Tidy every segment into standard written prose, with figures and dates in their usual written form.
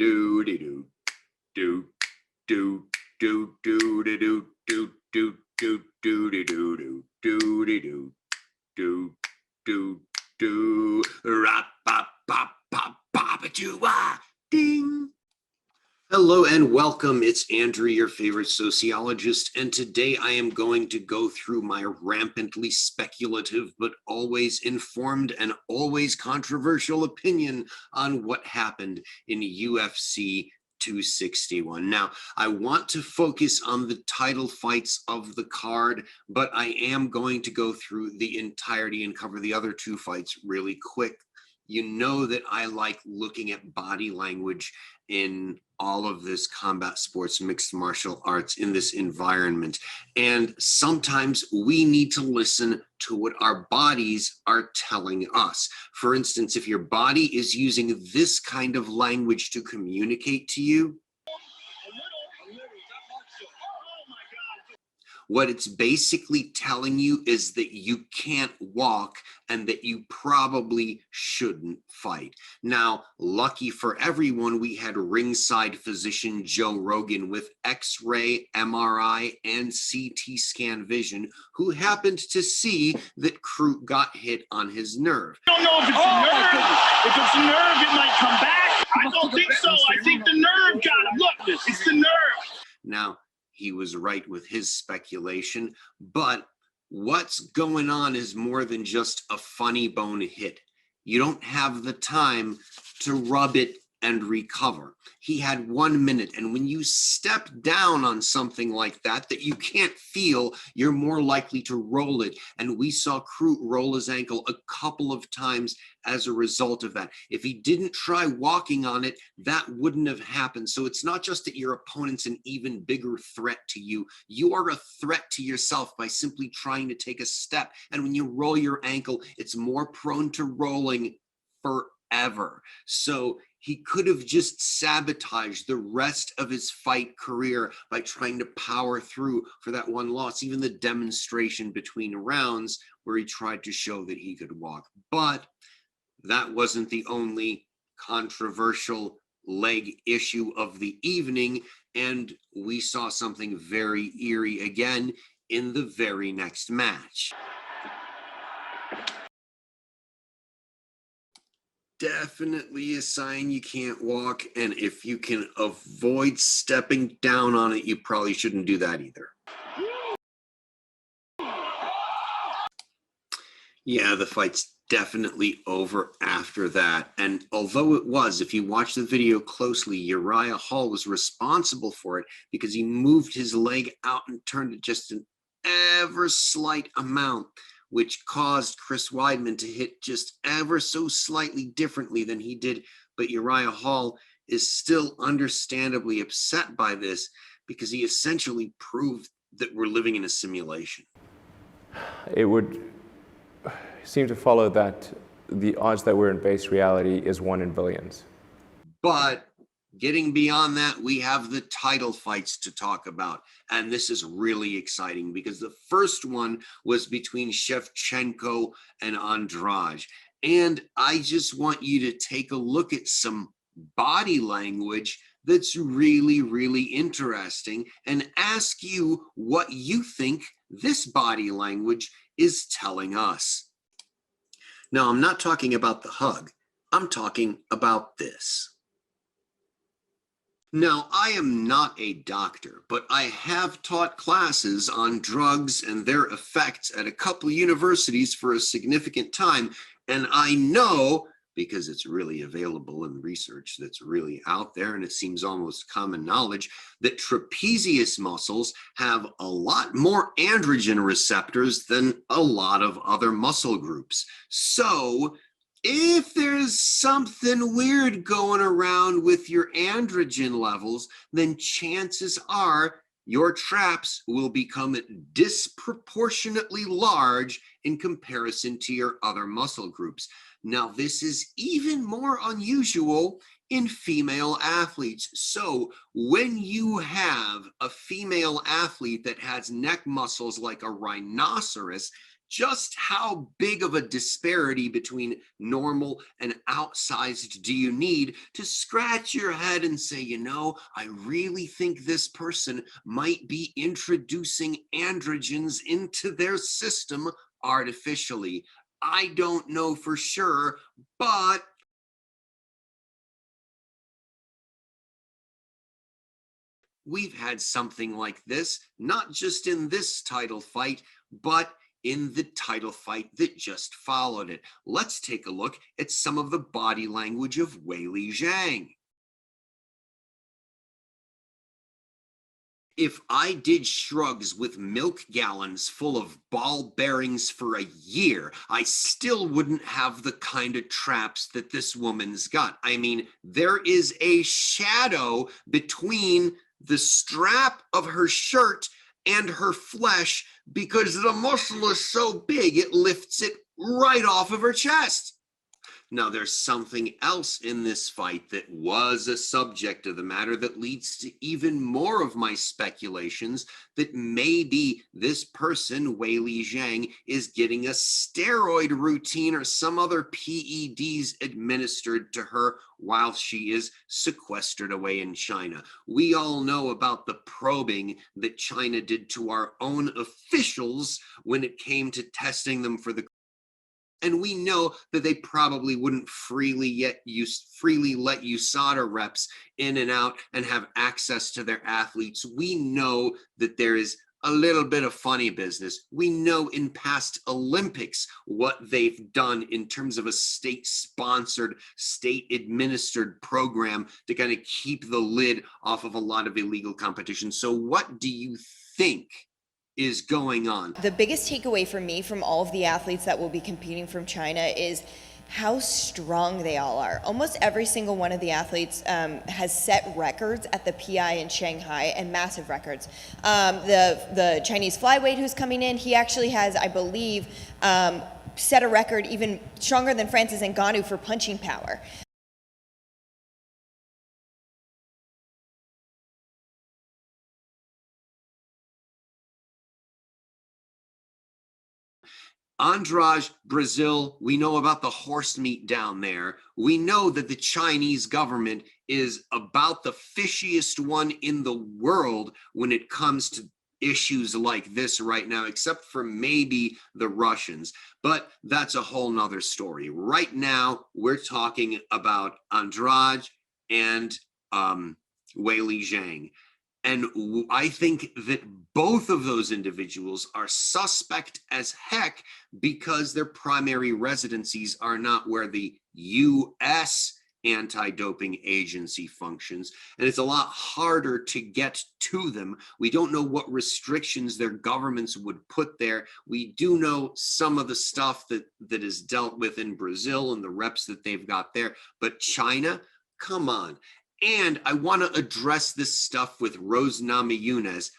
do do do do do do do do do do do do do do do do do do do rap pop pop pop pop ding. Hello and welcome. It's Andrew, your favorite sociologist, and today I am going to go through my rampantly speculative but always informed and always controversial opinion on what happened in UFC 261. Now, I want to focus on the title fights of the card, but I am going to go through the entirety and cover the other two fights really quick. You know that I like looking at body language in all of this combat sports, mixed martial arts, in this environment. And sometimes we need to listen to what our bodies are telling us. For instance, if your body is using this kind of language to communicate to you, what it's basically telling you is that you can't walk and that you probably shouldn't fight. Now, lucky for everyone, we had ringside physician Joe Rogan with X-ray, MRI, and CT scan vision, who happened to see that Crute got hit on his nerve. I don't know if it's a nerve. If it's a nerve, it might come back. I don't think so. I think the nerve got him. Look, it's the nerve. Now, he was right with his speculation, but what's going on is more than just a funny bone hit. You don't have the time to rub it and recover. He had 1 minute, and when you step down on something like that you can't feel, you're more likely to roll it. And we saw Crute roll his ankle a couple of times as a result of that. If he didn't try walking on it, that wouldn't have happened. So it's not just that your opponent's an even bigger threat to you. You are a threat to yourself by simply trying to take a step. And when you roll your ankle, it's more prone to rolling forever. So he could have just sabotaged the rest of his fight career by trying to power through for that one loss, even the demonstration between rounds where he tried to show that he could walk. But that wasn't the only controversial leg issue of the evening, and we saw something very eerie again in the very next match. Definitely a sign you can't walk, and if you can avoid stepping down on it, you probably shouldn't do that either. Yeah, the fight's definitely over after that, and although it was, if you watch the video closely, Uriah Hall was responsible for it because he moved his leg out and turned it just an ever slight amount, which caused Chris Weidman to hit just ever so slightly differently than he did. But Uriah Hall is still understandably upset by this because he essentially proved that we're living in a simulation. It would seem to follow that the odds that we're in base reality is 1 in billions. But getting beyond that, we have the title fights to talk about. And this is really exciting because the first one was between Shevchenko and Andrade. And I just want you to take a look at some body language that's really, really interesting and ask you what you think this body language is telling us. Now, I'm not talking about the hug. I'm talking about this. Now, I am not a doctor, but I have taught classes on drugs and their effects at a couple universities for a significant time, and I know, because it's really available in research that's really out there, and it seems almost common knowledge, that trapezius muscles have a lot more androgen receptors than a lot of other muscle groups. So if there's something weird going around with your androgen levels, then chances are your traps will become disproportionately large in comparison to your other muscle groups. Now, this is even more unusual in female athletes. So when you have a female athlete that has neck muscles like a rhinoceros, Just how big of a disparity between normal and outsized do you need to scratch your head and say, you know, I really think this person might be introducing androgens into their system artificially? I don't know for sure, but we've had something like this, not just in this title fight, but in the title fight that just followed it. Let's take a look at some of the body language of Weili Zhang. If I did shrugs with milk gallons full of ball bearings for a year, I still wouldn't have the kind of traps that this woman's got. I mean, there is a shadow between the strap of her shirt and her flesh because the muscle is so big it lifts it right off of her chest. Now, there's something else in this fight that was a subject of the matter that leads to even more of my speculations that maybe this person, Weili Zhang, is getting a steroid routine or some other PEDs administered to her while she is sequestered away in China. We all know about the probing that China did to our own officials when it came to testing them for the. And we know that they probably wouldn't freely let USADA reps in and out and have access to their athletes. We know that there is a little bit of funny business. We know in past Olympics what they've done in terms of a state-sponsored, state-administered program to kind of keep the lid off of a lot of illegal competition. So what do you think is going on? The biggest takeaway for me from all of the athletes that will be competing from China is how strong they all are. Almost every single one of the athletes has set records at the PI in Shanghai, and massive records. The Chinese flyweight who's coming in, he actually has, I believe, set a record even stronger than Francis Ngannou for punching power. Andrade, Brazil, we know about the horse meat down there. We know that the Chinese government is about the fishiest one in the world when it comes to issues like this right now, except for maybe the Russians. But that's a whole nother story. Right now, we're talking about Andrade and Weili Zhang. And I think that both of those individuals are suspect as heck because their primary residencies are not where the U.S. anti-doping agency functions. And it's a lot harder to get to them. We don't know what restrictions their governments would put there. We do know some of the stuff that is dealt with in Brazil and the reps that they've got there. But China, come on. And I want to address this stuff with Rose Namajunas.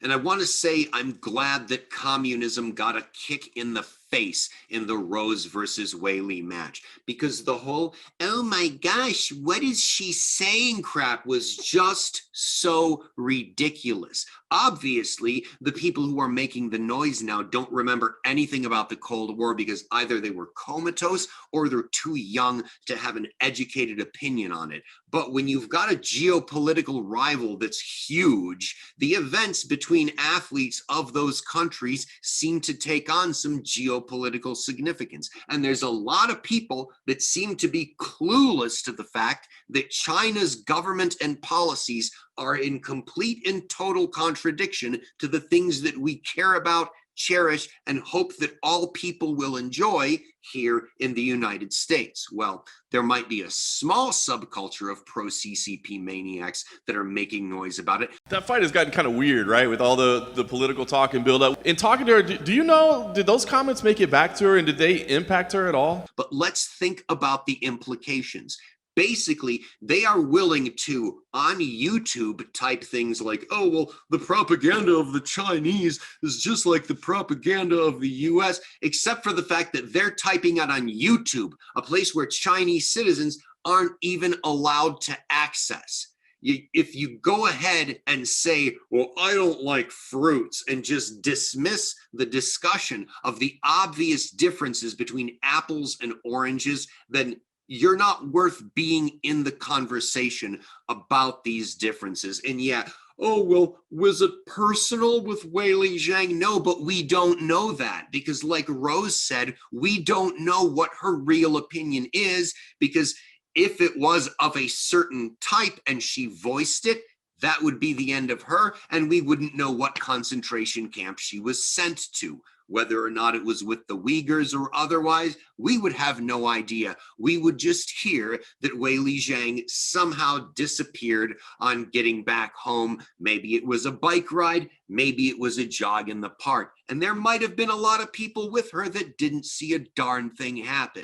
And I want to say I'm glad that communism got a kick in the face in the Rose versus Weili match, because the whole, oh my gosh, what is she saying crap was just so ridiculous. Obviously, the people who are making the noise now don't remember anything about the Cold War because either they were comatose or they're too young to have an educated opinion on it. But when you've got a geopolitical rival that's huge, the events between athletes of those countries seem to take on some geopolitical significance. And there's a lot of people that seem to be clueless to the fact that China's government and policies are in complete and total contradiction to the things that we care about, cherish, and hope that all people will enjoy here in the United States. Well, there might be a small subculture of pro-CCP maniacs that are making noise about it. That fight has gotten kind of weird, right? With all the political talk and build up. In talking to her, do you know, did those comments make it back to her and did they impact her at all? But let's think about the implications. Basically, they are willing to, on YouTube, type things like, oh, well, the propaganda of the Chinese is just like the propaganda of the US, except for the fact that they're typing it on YouTube, a place where Chinese citizens aren't even allowed to access. if you go ahead and say, well, I don't like fruits, and just dismiss the discussion of the obvious differences between apples and oranges, then you're not worth being in the conversation about these differences. And yeah, oh, well, was it personal with Weili Zhang? No, but we don't know that, because like Rose said, we don't know what her real opinion is, because if it was of a certain type and she voiced it, that would be the end of her, and we wouldn't know what concentration camp she was sent to. Whether or not it was with the Uyghurs or otherwise, we would have no idea. We would just hear that Weili Zhang somehow disappeared on getting back home. Maybe it was a bike ride, maybe it was a jog in the park. And there might have been a lot of people with her that didn't see a darn thing happen.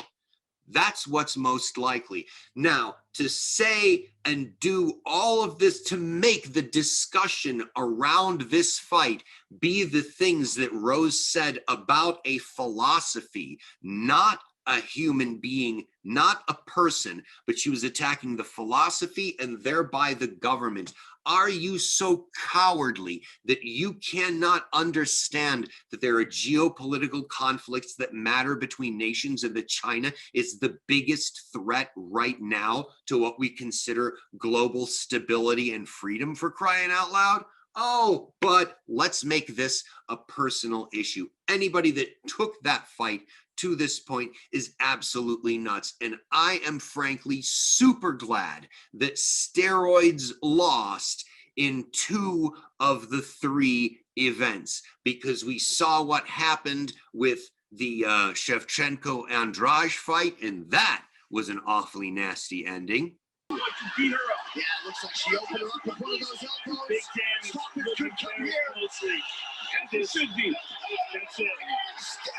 That's what's most likely. Now, to say and do all of this to make the discussion around this fight be the things that Rose said about a philosophy, not a human being, not a person, but she was attacking the philosophy and thereby the government. Are you so cowardly that you cannot understand that there are geopolitical conflicts that matter between nations, and that China is the biggest threat right now to what we consider global stability and freedom, for crying out loud? Oh, but let's make this a personal issue. Anybody that took that fight to this point is absolutely nuts. And I am frankly super glad that steroids lost in 2 of the 3 events, because we saw what happened with the Shevchenko-Andrade fight, and that was an awfully nasty ending. Beat her up. Yeah, it looks like she opened her up with one of those elbows. Big damage. Stoppage could come here. Closely. As it should be. That's it. Still,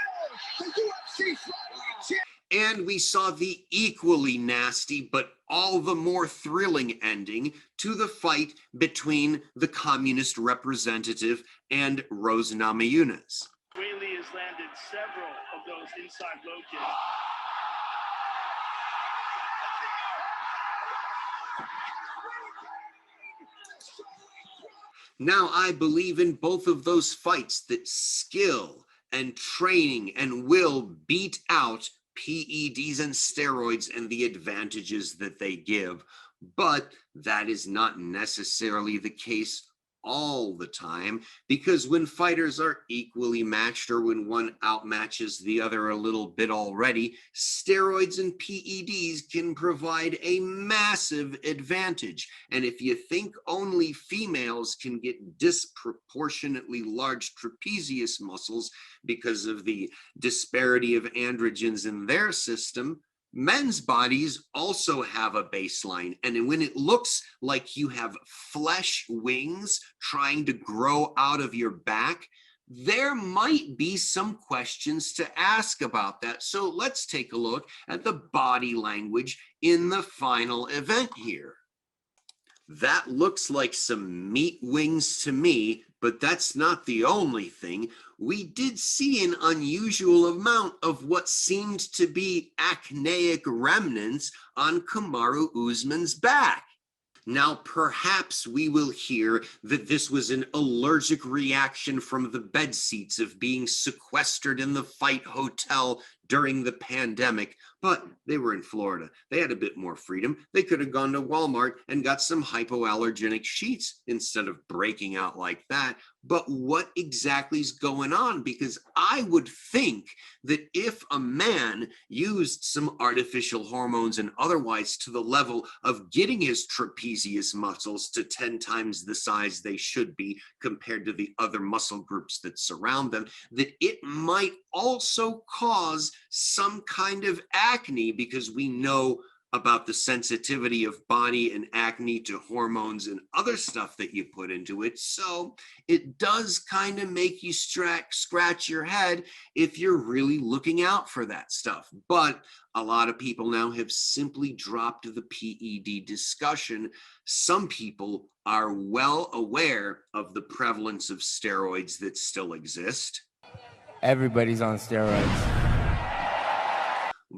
the UFC flyweight champion. And we saw the equally nasty, but all the more thrilling ending to the fight between the communist representative and Rose Namajunas. Weili has landed several of those inside low kicks. Now, I believe in both of those fights that skill and training and will beat out PEDs and steroids and the advantages that they give. But that is not necessarily the case all the time, because when fighters are equally matched, or when one outmatches the other a little bit already, steroids and PEDs can provide a massive advantage. And if you think only females can get disproportionately large trapezius muscles because of the disparity of androgens in their system, men's bodies also have a baseline. And when it looks like you have flesh wings trying to grow out of your back, there might be some questions to ask about that. So let's take a look at the body language in the final event here. That looks like some meat wings to me, but that's not the only thing. We did see an unusual amount of what seemed to be acneic remnants on Kamaru Usman's back. Now, perhaps we will hear that this was an allergic reaction from the bed seats of being sequestered in the fight hotel during the pandemic, but they were in Florida. They had a bit more freedom. They could have gone to Walmart and got some hypoallergenic sheets instead of breaking out like that. But what exactly is going on? Because I would think that if a man used some artificial hormones and otherwise to the level of getting his trapezius muscles to 10 times the size they should be compared to the other muscle groups that surround them, that it might also cause some kind of acne, because we know about the sensitivity of body and acne to hormones and other stuff that you put into it. So it does kind of make you scratch your head if you're really looking out for that stuff. But a lot of people now have simply dropped the PED discussion. Some people are well aware of the prevalence of steroids that still exist. Everybody's on steroids.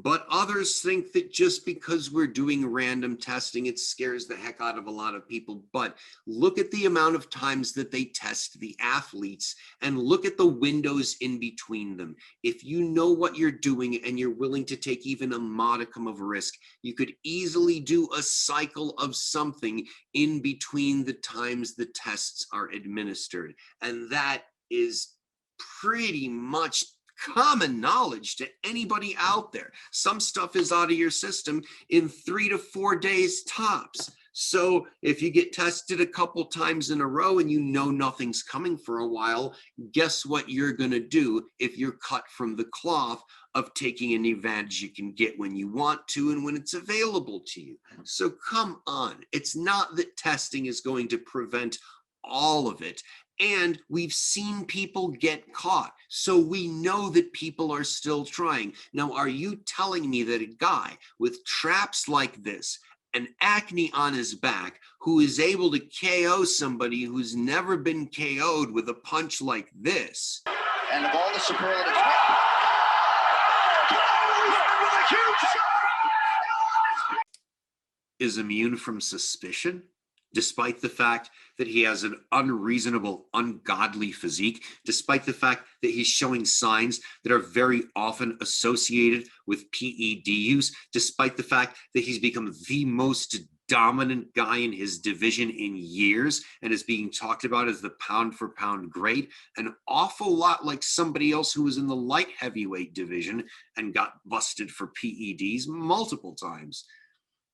But others think that just because we're doing random testing, it scares the heck out of a lot of people. But look at the amount of times that they test the athletes and look at the windows in between them. If you know what you're doing and you're willing to take even a modicum of risk, you could easily do a cycle of something in between the times the tests are administered. And that is pretty much common knowledge to anybody out there. Some stuff is out of your system in 3 to 4 days tops. So if you get tested a couple times in a row and you know nothing's coming for a while, guess what you're going to do if you're cut from the cloth of taking any advantage you can get when you want to and when it's available to you. So come on. It's not that testing is going to prevent all of it. And we've seen people get caught. So we know that people are still trying. Now, are you telling me that a guy with traps like this, and acne on his back, who is able to KO somebody who's never been KO'd with a punch like this? And of all the superlatives, is immune from suspicion, despite the fact that he has an unreasonable, ungodly physique, despite the fact that he's showing signs that are very often associated with PED use, despite the fact that he's become the most dominant guy in his division in years and is being talked about as the pound for pound great, an awful lot like somebody else who was in the light heavyweight division and got busted for PEDs multiple times.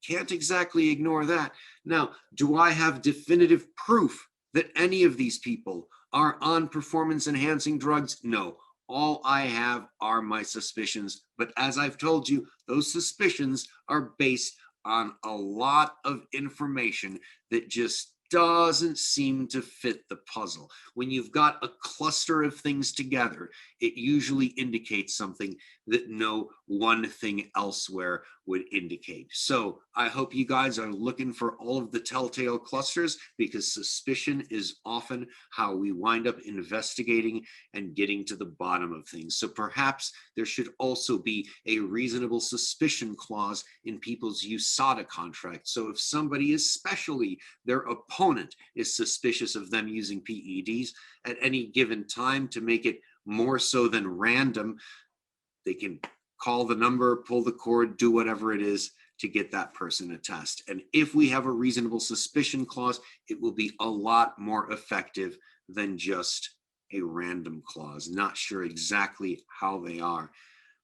Can't exactly ignore that. Now, do I have definitive proof that any of these people are on performance-enhancing drugs? No. All I have are my suspicions. But as I've told you, those suspicions are based on a lot of information that just doesn't seem to fit the puzzle. When you've got a cluster of things together, it usually indicates something that no one thing elsewhere would indicate. So I hope you guys are looking for all of the telltale clusters, because suspicion is often how we wind up investigating and getting to the bottom of things. So perhaps there should also be a reasonable suspicion clause in people's USADA contracts. So if somebody, especially their opponent, is suspicious of them using PEDs at any given time, to make it more so than random, they can call the number, pull the cord, do whatever it is to get that person a test. And if we have a reasonable suspicion clause, it will be a lot more effective than just a random clause. Not sure exactly how they are,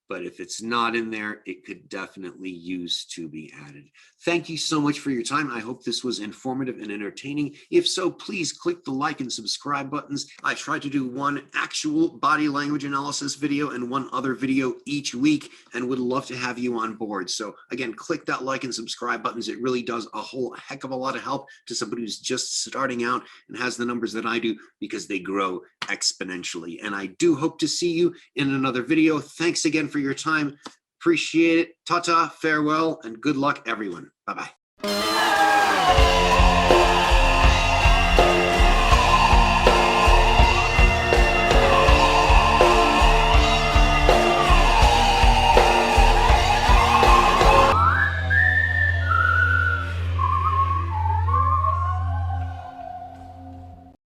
but if it's not in there, it could definitely use to be added. Thank you so much for your time. I hope this was informative and entertaining. If so, please click the like and subscribe buttons. I try to do one actual body language analysis video and one other video each week, and would love to have you on board. So again, click that like and subscribe buttons. It really does a whole heck of a lot of help to somebody who's just starting out and has the numbers that I do, because they grow exponentially. And I do hope to see you in another video. Thanks again for your time. Appreciate it. Ta-ta, farewell, and good luck, everyone. Bye-bye.